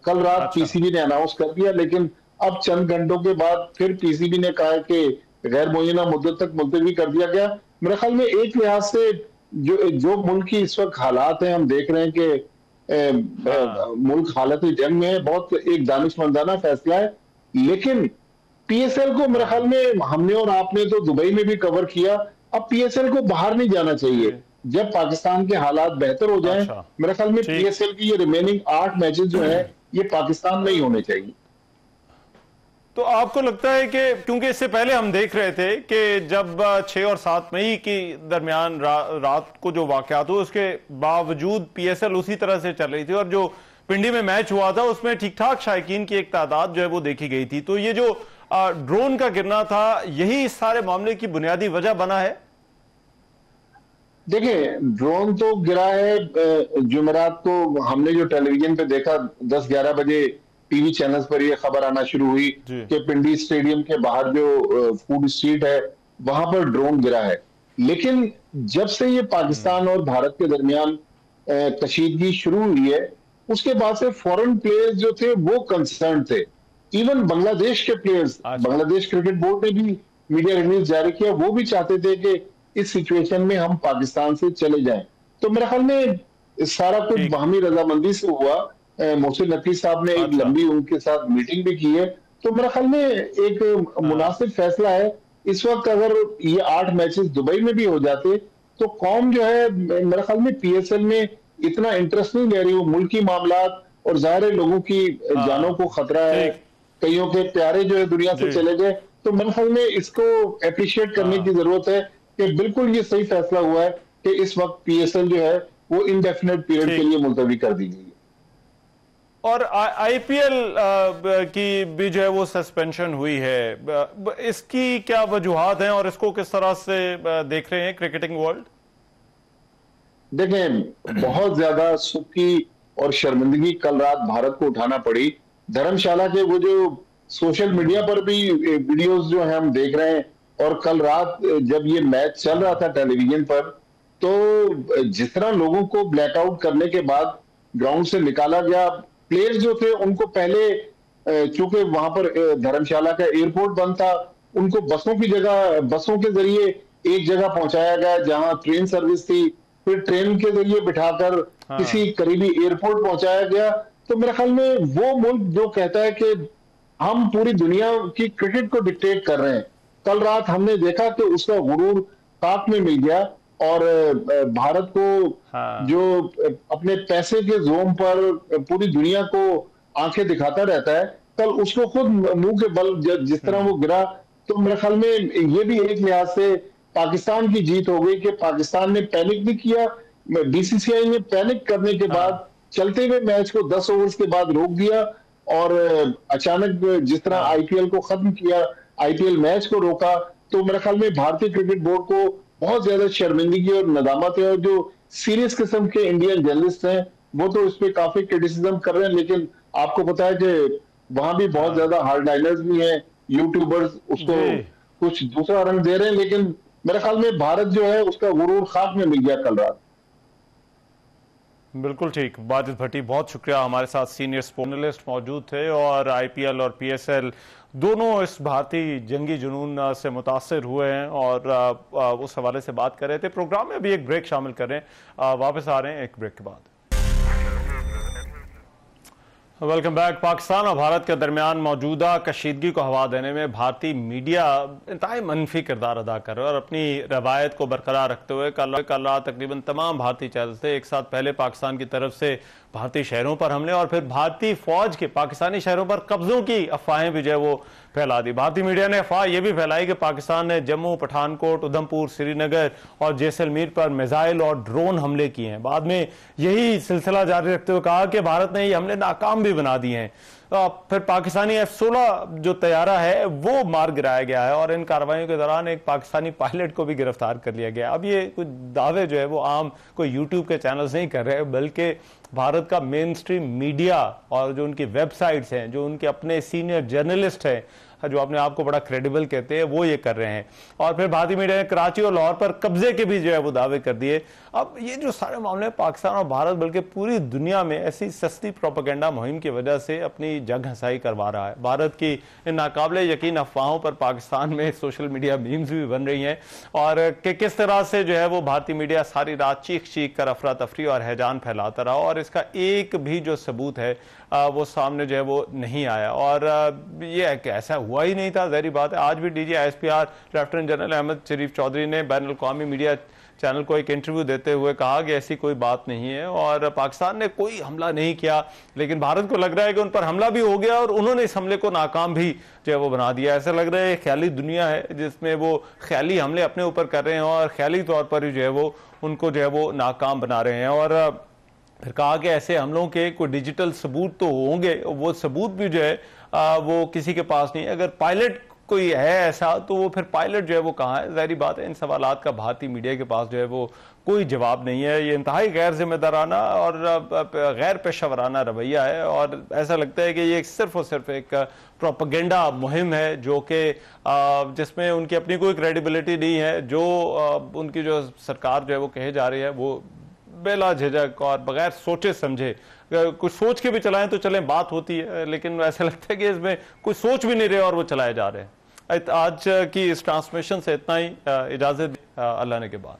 कल रात पीसीबी ने अनाउंस कर दिया, लेकिन अब चंद घंटों के बाद फिर पीसीबी ने कहा कि गैर मुय्यना मुद्दत तक मुलतवी कर दिया गया। मेरे ख्याल में एक लिहाज से जो मुल्क की इस वक्त हालात हैं, हम देख रहे हैं कि मुल्क हालत जंग में है, बहुत एक दानिशमंदाना फैसला है। लेकिन पीएसएल को मेरे ख्याल में हमने और आपने तो दुबई में भी कवर किया, अब पीएसएल को बाहर नहीं जाना चाहिए। जब पाकिस्तान के हालात बेहतर हो जाएं, मेरे ख्याल में पीएसएल की ये रिमेनिंग 8 मैचेस जो है ये पाकिस्तान में ही होने चाहिए। तो आपको लगता है कि क्योंकि इससे पहले हम देख रहे थे कि जब 6 और 7 मई के दरमियान रात को जो वाकयात हुए, उसके बावजूद पीएसएल उसी तरह से चल रही थी और जो पिंडी में मैच हुआ था उसमें ठीक ठाक शायकीन की एक तादाद जो है वो देखी गई थी। तो ये जो ड्रोन का गिरना था, यही इस सारे मामले की बुनियादी वजह बना है? देखिए, ड्रोन तो गिरा है जुमेरात को हमने जो टेलीविजन पे देखा, 10-11 बजे टीवी चैनल्स पर यह खबर आना शुरू हुई कि पिंडी स्टेडियम के बाहर जो फूड स्ट्रीट है वहां पर ड्रोन गिरा है। लेकिन जब से ये पाकिस्तान और भारत के दरमियान कशीदगी शुरू हुई है, उसके बाद से फॉरेन प्लेयर्स जो थे वो कंसर्न थे। इवन बांग्लादेश के प्लेयर्स, बांग्लादेश क्रिकेट बोर्ड ने भी मीडिया रिलीज जारी किया, वो भी चाहते थे कि इस सिचुएशन में हम पाकिस्तान से चले जाएं। तो मेरे ख्याल में सारा कुछ बाहमी रजामंदी से हुआ। मोहसिन नकवी साहब ने एक लंबी उनके साथ मीटिंग भी की है। तो मेरे ख्याल में एक मुनासिब फैसला है। इस वक्त अगर ये 8 मैचेस दुबई में भी हो जाते तो कौम जो है मेरे ख्याल में पीएसएल में इतना इंटरेस्ट नहीं ले रही। वो मुल्की मामलात और ज़ाहिर लोगों की जानों को खतरा है, कईयों के प्यारे जो है दुनिया से चले गए। तो मेरे ख्याल में इसको अप्रिशिएट करने की जरूरत है कि बिल्कुल ये सही फैसला हुआ है कि इस वक्त पीएसएल जो है वो इंडेफिनेट पीरियड के लिए मुलतवी कर दी गई है। और आईपीएल की भी जो है वो सस्पेंशन हुई है, इसकी क्या वजूहात हैं और इसको किस तरह से देख रहे हैं क्रिकेटिंग वर्ल्ड? देखें, बहुत ज्यादा सुख की और शर्मिंदगी कल रात भारत को उठाना पड़ी। धर्मशाला के वो जो सोशल मीडिया पर भी वीडियोस जो है हम देख रहे हैं, और कल रात जब ये मैच चल रहा था टेलीविजन पर, तो जिस तरह लोगों को ब्लैकआउट करने के बाद ग्राउंड से निकाला गया, प्लेयर्स जो थे उनको पहले, चूंकि वहां पर धर्मशाला का एयरपोर्ट बंद था, उनको बसों की जगह, बसों के जरिए एक जगह पहुंचाया गया जहां ट्रेन सर्विस थी, फिर ट्रेन के जरिए बिठाकर किसी करीबी एयरपोर्ट पहुंचाया गया। तो मेरे ख्याल में वो मुल्क जो कहता है कि हम पूरी दुनिया की क्रिकेट को डिक्टेट कर रहे हैं, कल रात हमने देखा कि उसका गुरूर खाक में मिल गया और भारत को जो अपने पैसे के जोम पर पूरी दुनिया को आंखें दिखाता रहता है, कल उसको खुद मुंह के बल जिस तरह वो गिरा, तो मेरे ख्याल में ये भी एक लिहाज से पाकिस्तान की जीत हो गई कि पाकिस्तान ने पैनिक भी किया। बीसीसीआई ने पैनिक करने के बाद चलते हुए मैच को 10 ओवर्स के बाद रोक दिया और अचानक जिस तरह आईपीएल को खत्म किया, आईपीएल मैच को रोका, तो मेरे ख्याल में भारतीय क्रिकेट बोर्ड को बहुत ज्यादा शर्मिंदगी और नदामत है। और जो सीरियस किस्म के इंडियन जर्नलिस्ट हैं वो तो इस पे काफी क्रिटिसिज्म कर रहे हैं, लेकिन आपको पता है कि वहां भी बहुत ज्यादा हार्डलाइनर्स भी हैं, यूट्यूबर्स उसको कुछ दूसरा रंग दे रहे हैं, लेकिन मेरे ख्याल में भारत जो है उसका गुरूर खाक में मिल गया कल रात। बिल्कुल ठीक, बाजिद भट्टी बहुत शुक्रिया, हमारे साथ सीनियर स्पोर्टलिस्ट मौजूद थे और आईपीएल और पीएसएल दोनों इस भारतीय जंगी जुनून से मुतासर हुए हैं और उस हवाले से बात कर रहे थे। प्रोग्राम में अभी एक ब्रेक शामिल कर रहे हैं, वापस आ रहे हैं एक ब्रेक के बाद। Welcome back. पाकिस्तान और भारत के दरमियान मौजूदा कशीदगी को हवा देने में भारतीय मीडिया इंतहाई मनफी किरदार अदा कर रहा है और अपनी रवायत को बरकरार रखते हुए कल रात तकरीबन तमाम भारतीय चैनल थे एक साथ पहले पाकिस्तान की तरफ से भारतीय शहरों पर हमले और फिर भारतीय फौज के पाकिस्तानी शहरों पर कब्जों की अफवाहें भी जो है वो फैला दी। भारतीय मीडिया ने अफवाह यह भी फैलाई कि पाकिस्तान ने जम्मू, पठानकोट, उधमपुर, श्रीनगर और जैसलमेर पर मिसाइल और ड्रोन हमले किए हैं। बाद में यही सिलसिला जारी रखते हुए कहा कि भारत ने ये हमले नाकाम भी बना दिए हैं। फिर पाकिस्तानी F-16 जो तैयारा है वो मार गिराया गया है और इन कार्रवाइयों के दौरान एक पाकिस्तानी पायलट को भी गिरफ्तार कर लिया गया। अब ये कुछ दावे जो है वो आम कोई यूट्यूब के चैनल्स नहीं कर रहे, बल्कि भारत का मेन स्ट्रीम मीडिया और जो उनकी वेबसाइट्स हैं, जो उनके अपने सीनियर जर्नलिस्ट हैं जो अपने आप को बड़ा क्रेडिबल कहते हैं, वो ये कर रहे हैं। और फिर भारतीय मीडिया ने कराची और लाहौर पर कब्जे के भी जो है वो दावे कर दिए। अब ये जो सारे मामले पाकिस्तान और भारत बल्कि पूरी दुनिया में ऐसी सस्ती प्रोपेगेंडा मुहिम की वजह से अपनी जग हंसाई करवा रहा है। भारत की इन नाकाबिले यकीन अफवाहों पर पाकिस्तान में सोशल मीडिया मीम्स भी बन रही हैं और कि किस तरह से जो है वो भारतीय मीडिया सारी रात चीख चीख कर अफरा तफरी और हैजान फैलाता रहा और इसका एक भी जो सबूत है वो सामने जो है वो नहीं आया। और ये ऐसा हुआ ही नहीं था, ज़ाहिर बात है। आज भी DG ISPR lieutenant general Ahmed Sharif Chaudhry ने बैनुल अक़वामी मीडिया चैनल को एक इंटरव्यू देते हुए कहा कि ऐसी कोई बात नहीं है और पाकिस्तान ने कोई हमला नहीं किया, लेकिन भारत को लग रहा है कि उन पर हमला भी हो गया और उन्होंने इस हमले को नाकाम भी जो है वो बना दिया। ऐसा लग रहा है ख्याली दुनिया है जिसमें वो ख्याली हमले अपने ऊपर कर रहे हैं और ख्याली तौर पर ही जो है वो उनको जो है वो नाकाम बना रहे हैं। और फिर कहा कि ऐसे हमलों के कोई डिजिटल सबूत तो होंगे, वो सबूत भी जो है वो किसी के पास नहीं है। अगर पायलट कोई है ऐसा तो वो फिर पायलट जो है वो कहाँ है? ज़ाहिर बात है इन सवालात का भारतीय मीडिया के पास जो है वो कोई जवाब नहीं है। ये इंतहाई गैर जिम्मेदाराना और गैर पेशेवराना रवैया है और ऐसा लगता है कि ये सिर्फ और सिर्फ एक प्रोपेगेंडा मुहिम है जो कि जिसमें उनकी अपनी कोई क्रेडिबिलिटी नहीं है। जो उनकी जो सरकार जो है वो कहे जा रही है वो बेला झिझक और बगैर सोचे समझे, कुछ सोच के भी चलाएं तो चलें बात होती है, लेकिन ऐसा लगता है कि इसमें कुछ सोच भी नहीं रहे और वो चलाए जा रहे हैं। आज की इस ट्रांसमिशन से इतना ही, इजाजत अल्लाह ने के बाद।